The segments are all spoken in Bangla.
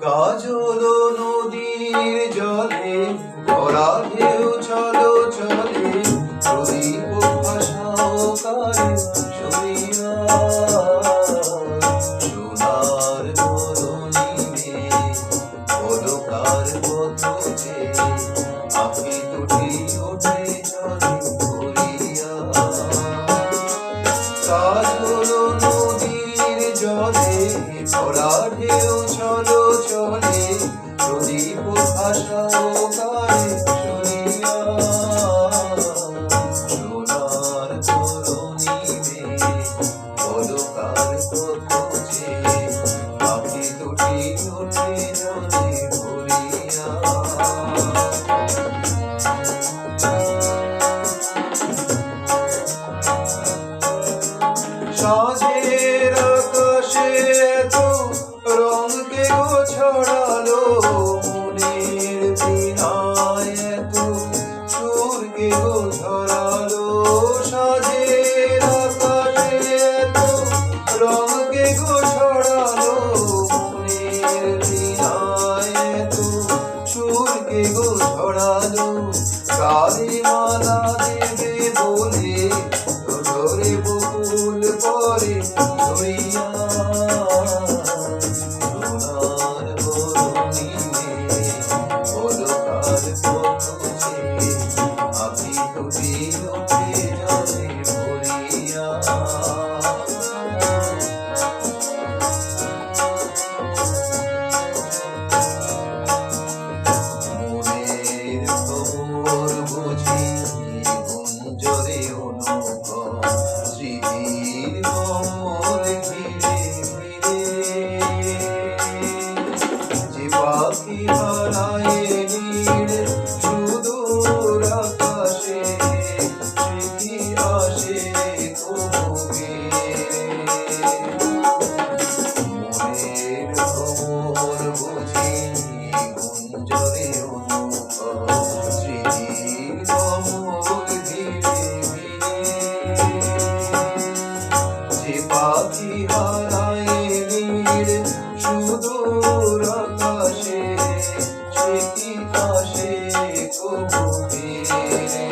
কাজল নদীর জলে ভরা ঢেউ চলো চলে, প্রদীপ ভাসাও কারে সরিয়া। সোনার বরণী পলকার পথে আঁখি দুটি ওঠে জলে ভরিয়া। কাজল নদীর জলে ভরা ঢেউ চলো চলে, প্রদীপ ভাসাও কারে সরিয়া। সোনার তরুণী পলকার পথে আঁখি দুটি ওঠে জলে ভরিয়া। সাঁঝের আকাশে এত রং কে গো ছড়ালো, মনের বীণায় এত সুর কে গো ধরালো। সাঁঝের আকাশে এত রং কে গো ছড়ালো, মনের বীণায় এত সুর কে গো ধরালো। কালী মালা দেবে বলে ধরে বকুল পরে ধরিয়া। সোনার বরণী পলকার পথে আঁখি দুটি ওঠে জলে ভরিয়া। মনের খবর বুঝি গুঞ্জরে অনুভব, স্মৃতির কমল ঘিরে ঘিরে। যে পাখি হারায় নীড় সুদূর আকাশে, স্মৃতি আসে তবু ফিরে। মনের খবর বুঝি গুঞ্জরে অনুভব, স্মৃতির কমল ঘিরে ঘিরে। যে পাখি হারায় নীড় সুদূর আকাশে, স্মৃতি আসে তবু ফিরে।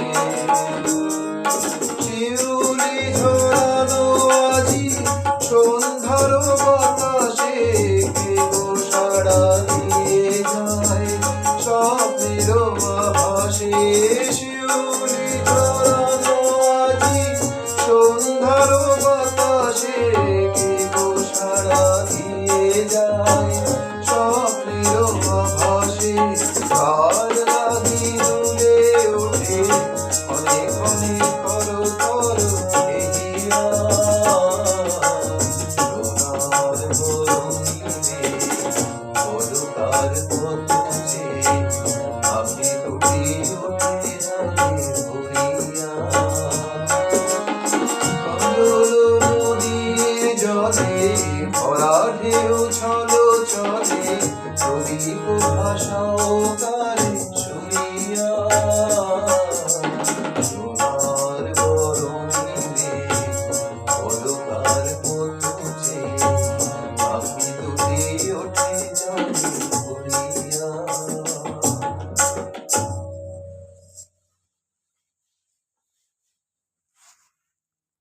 শিউলি ঝরানো আজি সন্ধ্যার বাতাসে, কে গো সাড়া দিয়ে যায় স্বপ্নের আভাসে। শিউলি ঝরানো আজি সন্ধ্যার বাতাসে, কে গো সাড়া দিয়ে যায় স্বপ্নের আভাসে। কার লাগি দুলে ওঠে অনেক অনেক করো করো এগিয়া। সোনার বরণী পলকার পথে আঁখি দুটি ওঠে জলে ভরিয়া। কাজল নদীর জলে ভরা ঢেউ চলো চলে, প্রদীপ ভাসাও কারে